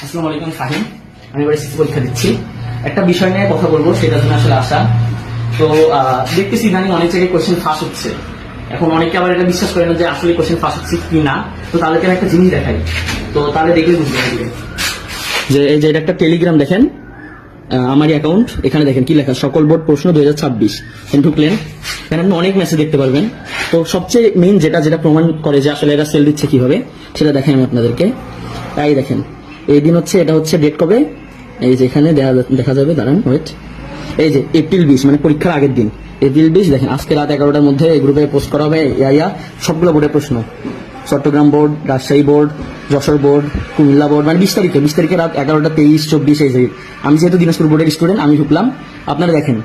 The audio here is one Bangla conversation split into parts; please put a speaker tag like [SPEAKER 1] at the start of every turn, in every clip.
[SPEAKER 1] আসসালামু আলাইকুম ফাহিম। আমি এবার এসএসসি পরীক্ষা দিচ্ছি। একটা বিষয় নিয়ে কথা বলবো, সেটার জন্য আসলে আসা। তো দেখতেছি ইদানিং অনেক জায়গায় কোয়েশ্চেন ফাঁস হচ্ছে। এখন অনেকে আবার এটা বিশ্বাস করে না যে আসলে কোয়েশ্চেন ফাঁস হচ্ছে কি না। তো তাদেরকে আমি একটা জিনিস দেখাই, তো তাহলে দেখলে বুঝতে পারবে যে এই যে এটা একটা টেলিগ্রাম দেখেন, আমার অ্যাকাউন্ট, এখানে দেখেন কি লেখা, সকল বোর্ড প্রশ্ন 2026 ঢুকলেন, এখানে আপনি অনেক মেসেজ দেখতে পারবেন। তো সবচেয়ে মেইন যেটা প্রমাণ করে যে আসলে এরা সেল দিচ্ছে কিভাবে, সেটা দেখাই আমি আপনাদেরকে। তাই দেখেন, এই দিন হচ্ছে, এটা হচ্ছে ডেট কবে, এই যে এখানে দেখা যাবে, দাঁড়ান ওয়েট, এই যে এপ্রিল 20, মানে পরীক্ষার আগের দিন এপ্রিল 20। দেখেন আজকে রাত 11টার মধ্যে এই গ্রুপে পোস্ট করা হবে সবগুলো বোর্ডের প্রশ্ন, Chittagong board, Rajshahi board, Jessore board, Comilla board, মানে 20 তারিখে রাত 11টা 23, 24 এই জায়গায়। আমি যেহেতু দিনাজপুর বোর্ডের স্টুডেন্ট, আমি ঢুকলাম। আপনারা দেখেন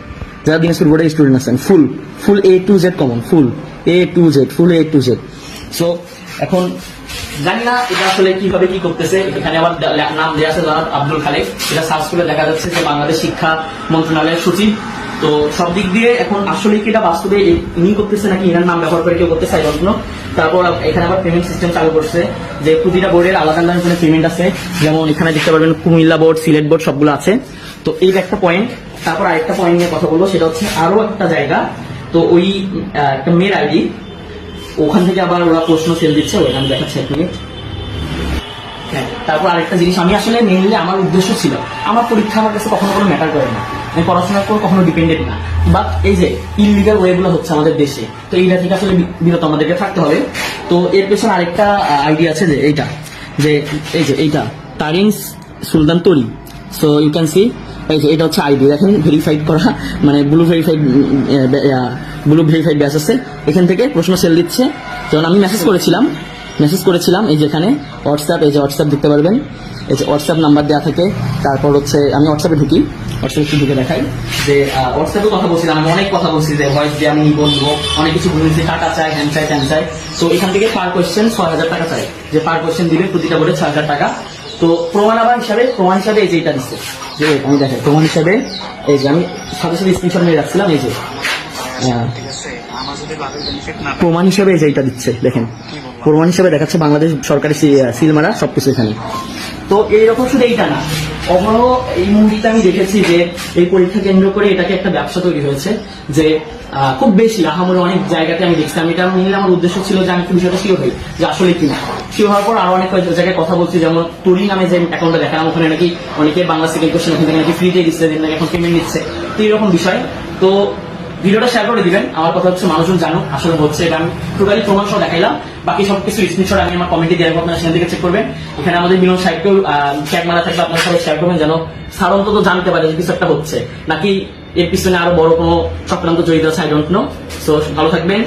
[SPEAKER 1] যারা দিনাজপুর বোর্ডের স্টুডেন্ট আছেন, ফুল A to Z common, full A to Z। So এখন জানি না এটা আসলে কিভাবে কি করতেছে। এখানে আবার নাম দেওয়া আছে জনাব আব্দুল খালেক, এটা সার্চ করে দেখা যাচ্ছে যে বাংলাদেশ শিক্ষা মন্ত্রণালয়ের সচিব। তো সব দিক দিয়ে এখন আসলে কি এটা বাস্তবে ইনি করতেছে নাকি এনার নাম ব্যবহার করে কেউ করতেছে, আই ডোন্ট নো। তারপর এখানে আবার পেমেন্ট সিস্টেম চালু করছে, যে প্রতিটা বোর্ডের আলাদা আলাদা পেমেন্ট আছে। যেমন এখানে দেখতে পারবেন কুমিল্লা বোর্ড, সিলেট বোর্ড সবগুলো আছে। তো এই একটা পয়েন্ট। তারপর আরেকটা পয়েন্ট নিয়ে কথা বলবো, সেটা হচ্ছে আরো একটা জায়গা। তো ওই একটা মেল আইডি, ওখান থেকে আবার ওরা প্রশ্ন সেল দিচ্ছে, ওখানে দেখাচ্ছে 1 মিনিট। হ্যাঁ, তারপর আরেকটা জিনিস, আমি আসলে মেইনলি আমার উদ্দেশ্য ছিল, আমার পরীক্ষা আমার কাছে কখনো কোনো ম্যাটার করে না, আমি পড়াশোনার উপর কখনো ডিপেন্ডেন্ট না। বাট এই যে ইললিগাল ওয়েগুলো হচ্ছে আমাদের দেশে, তো এইটা থেকে আসলে বিরত আমাদেরকে থাকতে হবে। তো এর পেছনে আরেকটা আইডিয়া আছে, যে এইটা তারিন সুলতান তরি। সো ইউ ক্যান সি, এই যে এটা হচ্ছে আইডি, দেখেন ভেরিফাইড করা, মানে ব্লু ভেরিফাইড ব্যাচ আছে। এখান থেকে প্রশ্ন সেল দিচ্ছে। যেমন আমি মেসেজ করেছিলাম এই যে এখানে হোয়াটসঅ্যাপ, এই যে হোয়াটসঅ্যাপ দেখতে পারবেন, এই যে হোয়াটসঅ্যাপ নাম্বার দেওয়া থাকে। তারপর হচ্ছে আমি হোয়াটসঅ্যাপে ঢুকে দেখাই যে হোয়াটসঅ্যাপে কথা বলছিলাম, আমি অনেক কথা বলছি, যে ভয়েস দিয়ে আমি বলবো, অনেক কিছু বলেছি, টাকা চাই, হ্যান চাই, ট্যান চাই। তো এখান থেকে পার কোয়েশ্চেন 6,000 টাকা চাই, যে পার কোয়েশ্চেন দিবে প্রতিটা বোর্ডে 6,000 টাকা। তো প্রমাণ হিসাবে এই যে এটা দিচ্ছে, যে আমি দেখেন প্রমাণ হিসাবে, এই যে আমি সাথে স্ক্রিনশট নিয়ে রাখছিলাম, এই যে প্রমাণ হিসাবে এই যে এটা দিচ্ছে, দেখেন প্রমাণ হিসাবে দেখাচ্ছে বাংলাদেশ সরকারি সিল মারা সবকিছু এখানে। তো এইরকম শুধু এইটা না, অহরহ এই মুভিতে আমি দেখেছি যে এই পরীক্ষা কেন্দ্র করে এটাকে একটা ব্যবসা তৈরি হয়েছে, যে খুব বেশি আহামরি অনেক জায়গাতে আমি দেখছি। আমি এটা নিয়ে আমার উদ্দেশ্য ছিল যে আমি বিষয়টা শিওর হই যে আসলে কিনা। শিওর হওয়ার পর আরো অনেক জায়গায় কথা বলছি, যেমন তুরি নামে যে অ্যাকাউন্টটা দেখালাম, ওখানে নাকি অনেকে বাংলা সেকেন্ড কোশ্চেন ওখান থেকে নাকি ফ্রিতে দিচ্ছে, নাকি এখন পেমেন্ট নিচ্ছে। তো এইরকম বিষয়। তো ভিডিওটা শেয়ার করে দিবেন। আমার কথা হচ্ছে মানুষজন জানুক আসলে হচ্ছে, এটা আমি টোটালি প্রমাণ সহ দেখাইলাম। বাকি সবকিছু স্ক্রিনশট আমি আমার কমেন্টে দিয়ে রাখবো, আপনারা সেখান থেকে চেক করবেন। এখানে আমাদের মিলন সাহেবকেও ট্যাগ মারা থাকবে, আপনারা সবাই শেয়ার করবেন, যেন স্যার অন্তত জানতে পারে যে কিছু একটা হচ্ছে, নাকি এর পিছনে আরো বড় কোনো চক্রান্ত জড়িত আছে, আই ডোন্ট নো। সো ভালো থাকবেন।